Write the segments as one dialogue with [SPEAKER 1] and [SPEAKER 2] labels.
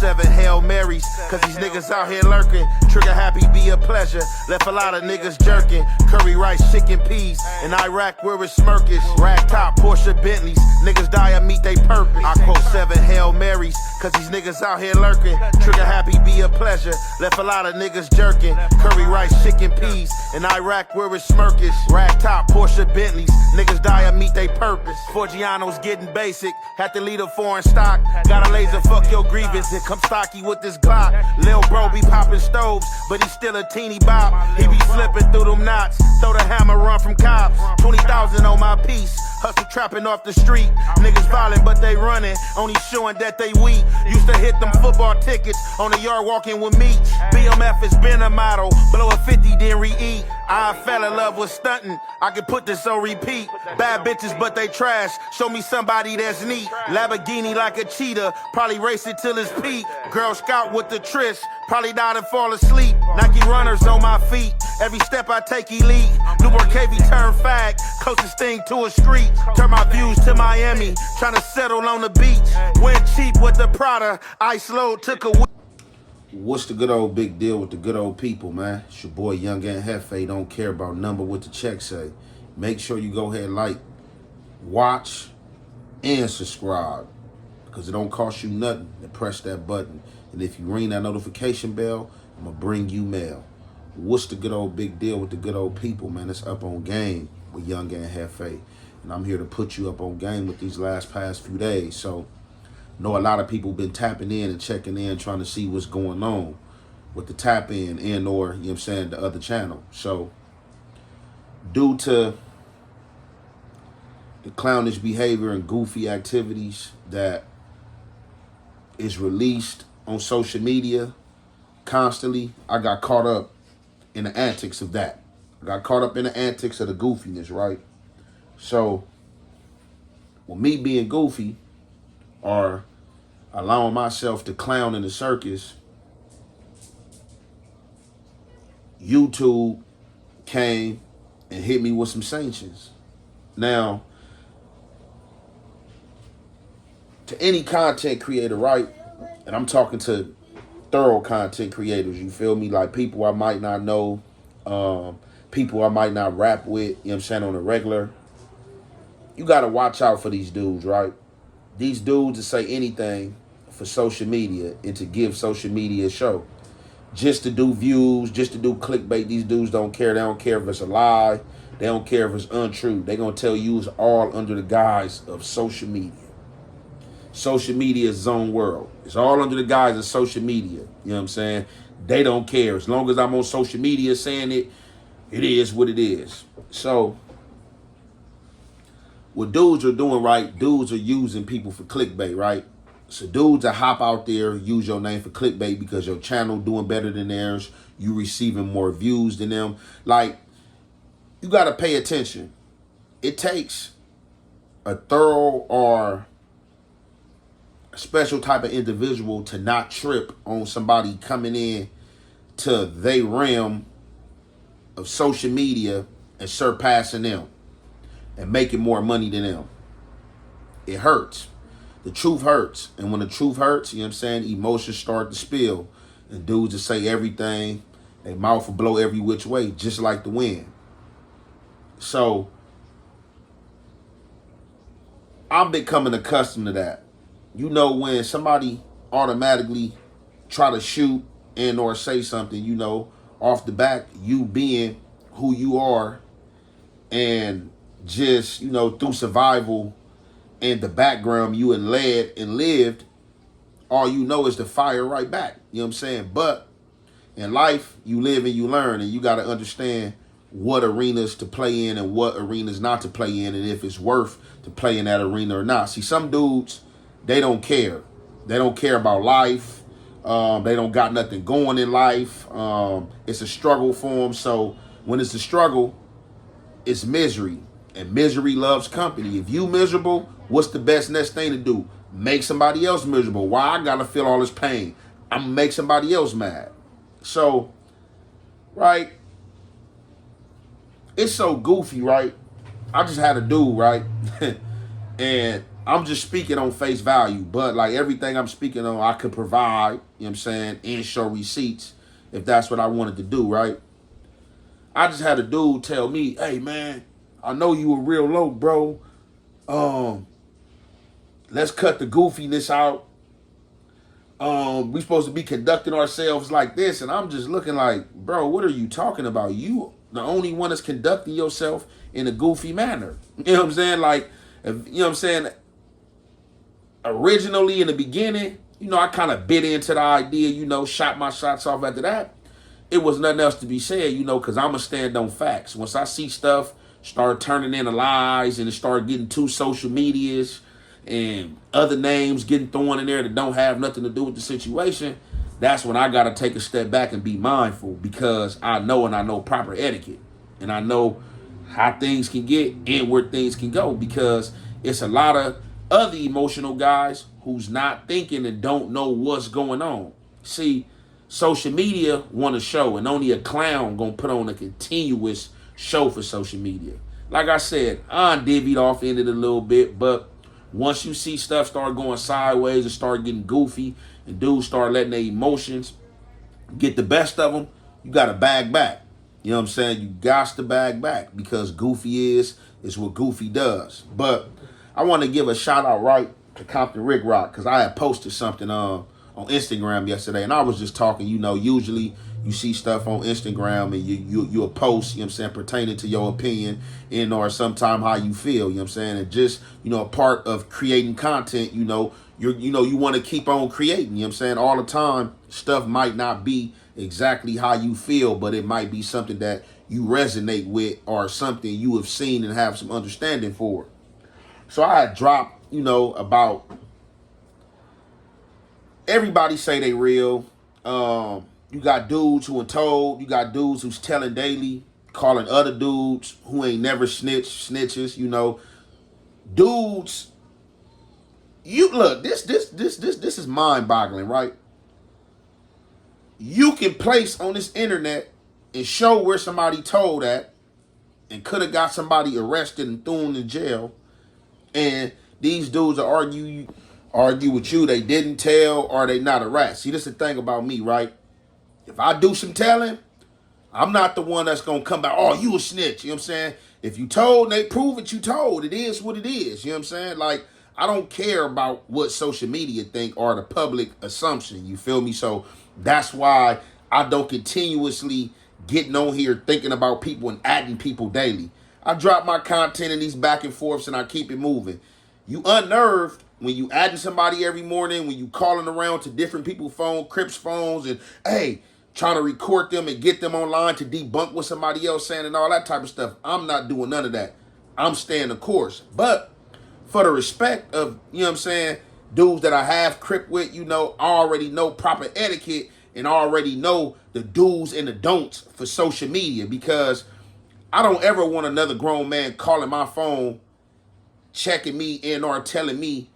[SPEAKER 1] 7 Hail Marys, cause these niggas out here lurking. Trigger happy be a pleasure. Left a lot of niggas jerking. Curry rice, chicken peas. In Iraq where it's smirkish. Rag top, Porsche Bentleys. Niggas die and meet they purpose. I quote 7 Hail Marys, cause these niggas out here lurking. Trigger happy be a pleasure. Left a lot of niggas jerking. Curry rice, chicken peas. In Iraq where it's smirkish. Rag top, Porsche Bentleys. Niggas die and meet they purpose. Forgiano's getting basic. Had to lead a foreign stock. Got a laser, fuck your grievance. Here come Stocky with this Glock. Lil bro be popping stoves, but he still a teeny bop. He be slipping through them knots. Throw the hammer, run from cops. 20,000 on my piece. Hustle trapping off the street. Niggas violent, but they running. Only showing that they weak. Used to hit them football tickets on the yard walking with me. BMF has been a model. Blow a 50, then re-eat. I fell in love with stunting. I can put this on repeat. Bad bitches, but they trash. Show me somebody that's neat. Lamborghini like a cheetah. Probably race it till it's peak. Girl Scout with the Trish. Probably died and fall asleep. Nike runners on my feet. Every step I take elite. Newport KV turn fag. Closest thing to a street. Turn my views to Miami. Tryna settle on the beach. Went cheap with the Prada. Ice load took a week.
[SPEAKER 2] What's the good old big deal with the good old people, man? It's your boy Young and Hefe. Don't care about number what the check say. Make sure you go ahead and like, watch, and subscribe. Because it don't cost you nothing to press that button. And if you ring that notification bell, I'm going to bring you mail. What's the good old big deal with the good old people, man? It's Up on Game with Young and Hefe. And I'm here to put you up on game with these past few days. So, know a lot of people been tapping in and checking in, trying to see what's going on with the tap in and or, you know what I'm saying, the other channel. So, due to the clownish behavior and goofy activities that is released on social media constantly, I got caught up in the antics of that. I got caught up in the antics of the goofiness, right? So, with me being goofy, or allowing myself to clown in the circus, YouTube came and hit me with some sanctions. Now, to any content creator, right? And I'm talking to thorough content creators, you feel me? Like people I might not know, people I might not rap with, you know what I'm saying, on a regular. You got to watch out for these dudes, right? These dudes that say anything for social media and to give social media a show. Just to do views, just to do clickbait. These dudes don't care. They don't care if it's a lie. They don't care if it's untrue. They're going to tell you it's all under the guise of social media. Social media is its own world. It's all under the guise of social media. You know what I'm saying? They don't care. As long as I'm on social media saying it, it is what it is. So, what dudes are doing, right, dudes are using people for clickbait, right? So dudes that hop out there, use your name for clickbait because your channel doing better than theirs, you receiving more views than them. Like, you got to pay attention. It takes a thorough or a special type of individual to not trip on somebody coming in to their realm of social media and surpassing them and making more money than them. It hurts. The truth hurts. And when the truth hurts, you know what I'm saying, emotions start to spill. And dudes just say everything. Their mouth will blow every which way, just like the wind. So, I'm becoming accustomed to that. You know, when somebody automatically try to shoot and or say something, you know, off the back, you being who you are and just, you know, through survival and the background you had led and lived, all you know is to fire right back. You know what I'm saying? But in life, you live and you learn, and you got to understand what arenas to play in and what arenas not to play in, and if it's worth to play in that arena or not. See, some dudes, they don't care. They don't care about life. They don't got nothing going in life. It's a struggle for them. So when it's a struggle, it's misery. And misery loves company. If you miserable, what's the best next thing to do? Make somebody else miserable. Why I gotta feel all this pain? I'm gonna make somebody else mad. So, right? It's so goofy, right? I just had a dude, right? And I'm just speaking on face value, but like everything I'm speaking on, I could provide, you know what I'm saying, and show receipts if that's what I wanted to do, right? I just had a dude tell me, hey man, I know you were real low, bro. Let's cut the goofiness out. We supposed to be conducting ourselves like this. And I'm just looking like, bro, what are you talking about? You the only one that's conducting yourself in a goofy manner. You know what I'm saying? Like, you know what I'm saying? Originally in the beginning, you know, I kind of bit into the idea, you know, shot my shots off after that. It was nothing else to be said, you know, because I'm going to stand on facts. Once I see stuff start turning into lies and it start getting to social medias and other names getting thrown in there that don't have nothing to do with the situation, that's when I got to take a step back and be mindful, because I know proper etiquette, and I know how things can get and where things can go, because it's a lot of other emotional guys who's not thinking and don't know what's going on. See, social media want a show, and only a clown gonna put on a continuous show for social media. Like I said, I divvied off in it a little bit, but once you see stuff start going sideways and start getting goofy, and dudes start letting their emotions get the best of them, you gotta bag back. You know what I'm saying? You got to bag back, because goofy is what goofy does. But I want to give a shout out right to Compton Rocc, because I had posted something on Instagram yesterday, and I was just talking, you know, usually you see stuff on Instagram and you'll post, you know what I'm saying, pertaining to your opinion and or sometime how you feel, you know what I'm saying, and just, you know, a part of creating content, you know, you want to keep on creating, you know what I'm saying, all the time. Stuff might not be exactly how you feel, but it might be something that you resonate with or something you have seen and have some understanding for. So I had dropped, you know, about everybody say they real. You got dudes who are told. You got dudes who's telling daily, calling other dudes who ain't never snitches. You know, dudes. You look. This is mind-boggling, right? You can place on this internet and show where somebody told at, and could have got somebody arrested and thrown in jail, and these dudes are argue with you they didn't tell or they not a rat. See, this is the thing about me, right? If I do some telling, I'm not the one that's going to come back, oh, you a snitch. You know what I'm saying? If you told, they prove it, you told. It is what it is. You know what I'm saying? Like, I don't care about what social media think or the public assumption. You feel me? So that's why I don't continuously getting on here thinking about people and adding people daily. I drop my content in these back and forths and I keep it moving. You unnerved when you adding somebody every morning, when you calling around to different people's phone, Crips phones, and hey, trying to record them and get them online to debunk what somebody else saying and all that type of stuff. I'm not doing none of that. I'm staying the course. But for the respect of, you know what I'm saying, dudes that I have Crip with, you know, I already know proper etiquette and already know the do's and the don'ts for social media, because I don't ever want another grown man calling my phone, checking me in or telling me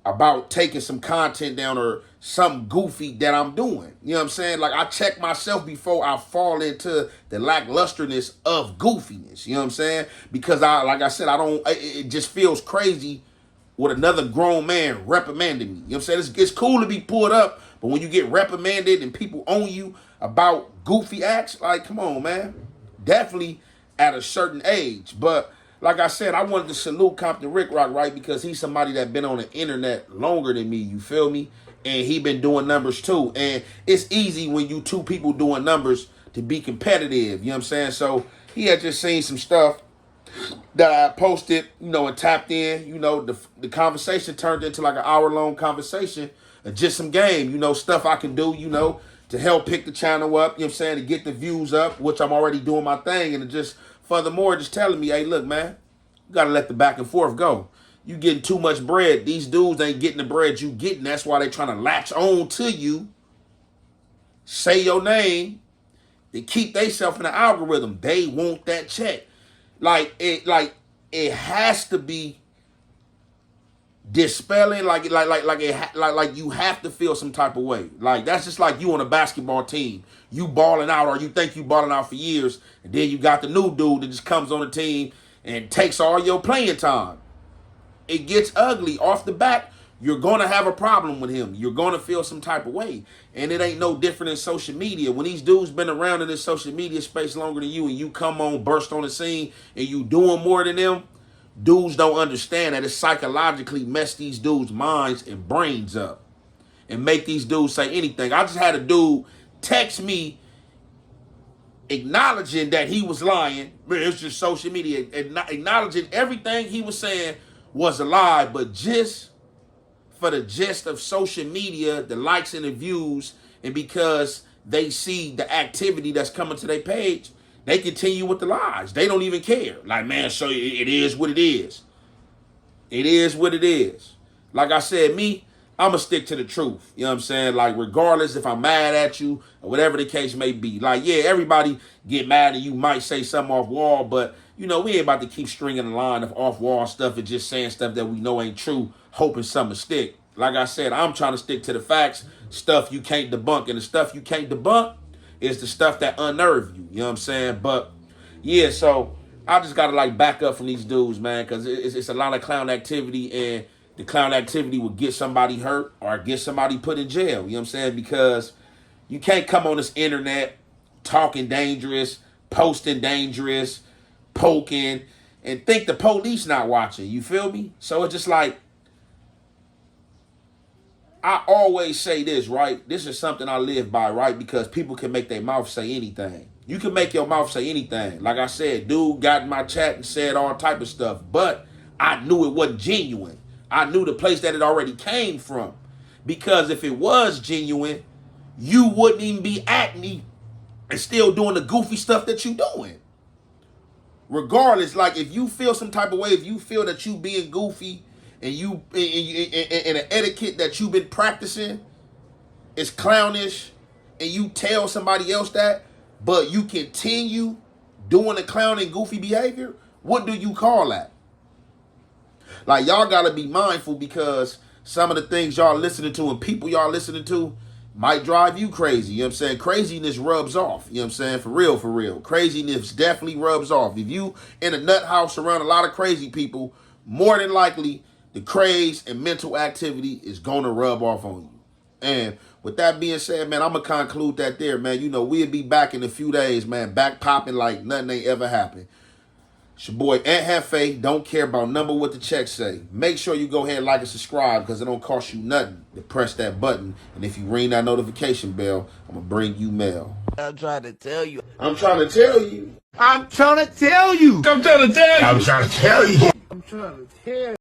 [SPEAKER 2] about taking some content down or something goofy that I'm doing. You know what I'm saying? Like, I check myself before I fall into the lacklusterness of goofiness. You know what I'm saying? Because like I said, it just feels crazy with another grown man reprimanding me. You know what I'm saying? It's cool to be pulled up, but when you get reprimanded and people own you about goofy acts, like, come on, man. Definitely at a certain age. But like I said, I wanted to salute Compton Rocc, right? Because he's somebody that been on the internet longer than me, you feel me? And he been doing numbers too. And it's easy when you two people doing numbers to be competitive, you know what I'm saying? So he had just seen some stuff that I posted, you know, and tapped in. You know, the conversation turned into like an hour-long conversation of just some game, you know, stuff I can do, you know, to help pick the channel up, you know what I'm saying, to get the views up, which I'm already doing my thing, and it just furthermore, just telling me, hey, look, man, you got to let the back and forth go. You getting too much bread. These dudes ain't getting the bread you getting. That's why they trying to latch on to you, say your name, they keep themselves in the algorithm. They want that check. Like it has to be dispelling, like you have to feel some type of way. Like, that's just like you on a basketball team. You balling out, or you think you balling out for years, and then you got the new dude that just comes on the team and takes all your playing time. it gets ugly off the bat. You're going to have a problem with him. You're going to feel some type of way. And it ain't no different in social media. When these dudes been around in this social media space longer than you and you come on, burst on the scene, and you doing more than them, dudes don't understand that it psychologically mess these dudes' minds and brains up and make these dudes say anything. I just had a dude text me acknowledging that he was lying. It's just social media. Acknowledging everything he was saying was a lie, but just for the gist of social media, the likes and the views, and because they see the activity that's coming to their page, they continue with the lies. They don't even care. Like, man, so it is what it is. It is what it is. Like I said, I'm going to stick to the truth. You know what I'm saying? Like, regardless if I'm mad at you or whatever the case may be. Like, yeah, everybody get mad and you might say something off wall, but, you know, we ain't about to keep stringing a line of off wall stuff and just saying stuff that we know ain't true, hoping something stick. Like I said, I'm trying to stick to the facts, stuff you can't debunk. And the stuff you can't debunk is the stuff that unnerve you. You know what I'm saying? But, yeah, so I just got to, like, back up from these dudes, man, because it's a lot of clown activity, and the clown activity will get somebody hurt or get somebody put in jail. You know what I'm saying? Because you can't come on this internet talking dangerous, posting dangerous, poking, and think the police not watching. You feel me? So it's just like, I always say this, right? This is something I live by, right? Because people can make their mouth say anything. You can make your mouth say anything. Like I said, dude got in my chat and said all type of stuff, but I knew it wasn't genuine. I knew the place that it already came from. Because if it was genuine, you wouldn't even be at me and still doing the goofy stuff that you doing. Regardless, like, if you feel some type of way, if you feel that you being goofy and you in an etiquette that you've been practicing is clownish, and you tell somebody else that, but you continue doing the clown and goofy behavior, what do you call that? Like, y'all gotta be mindful, because some of the things y'all listening to and people y'all listening to might drive you crazy. You know what I'm saying? Craziness rubs off. You know what I'm saying? For real, for real. Craziness definitely rubs off. If you in a nut house around a lot of crazy people, more than likely the craze and mental activity is gonna rub off on you. And with that being said, man, I'm gonna conclude that there, man. You know, we'll be back in a few days, man. Back popping like nothing ain't ever happened. It's your boy Ant Hefe. Don't care about number what the check say. Make sure you go ahead and like and subscribe, because it don't cost you nothing to press that button. And if you ring that notification bell, I'm going to bring you mail.
[SPEAKER 3] I'm trying to tell you.
[SPEAKER 2] I'm trying to tell you.
[SPEAKER 3] I'm trying to tell you.
[SPEAKER 2] I'm trying to tell you.
[SPEAKER 3] I'm trying to tell you. I'm trying to tell you.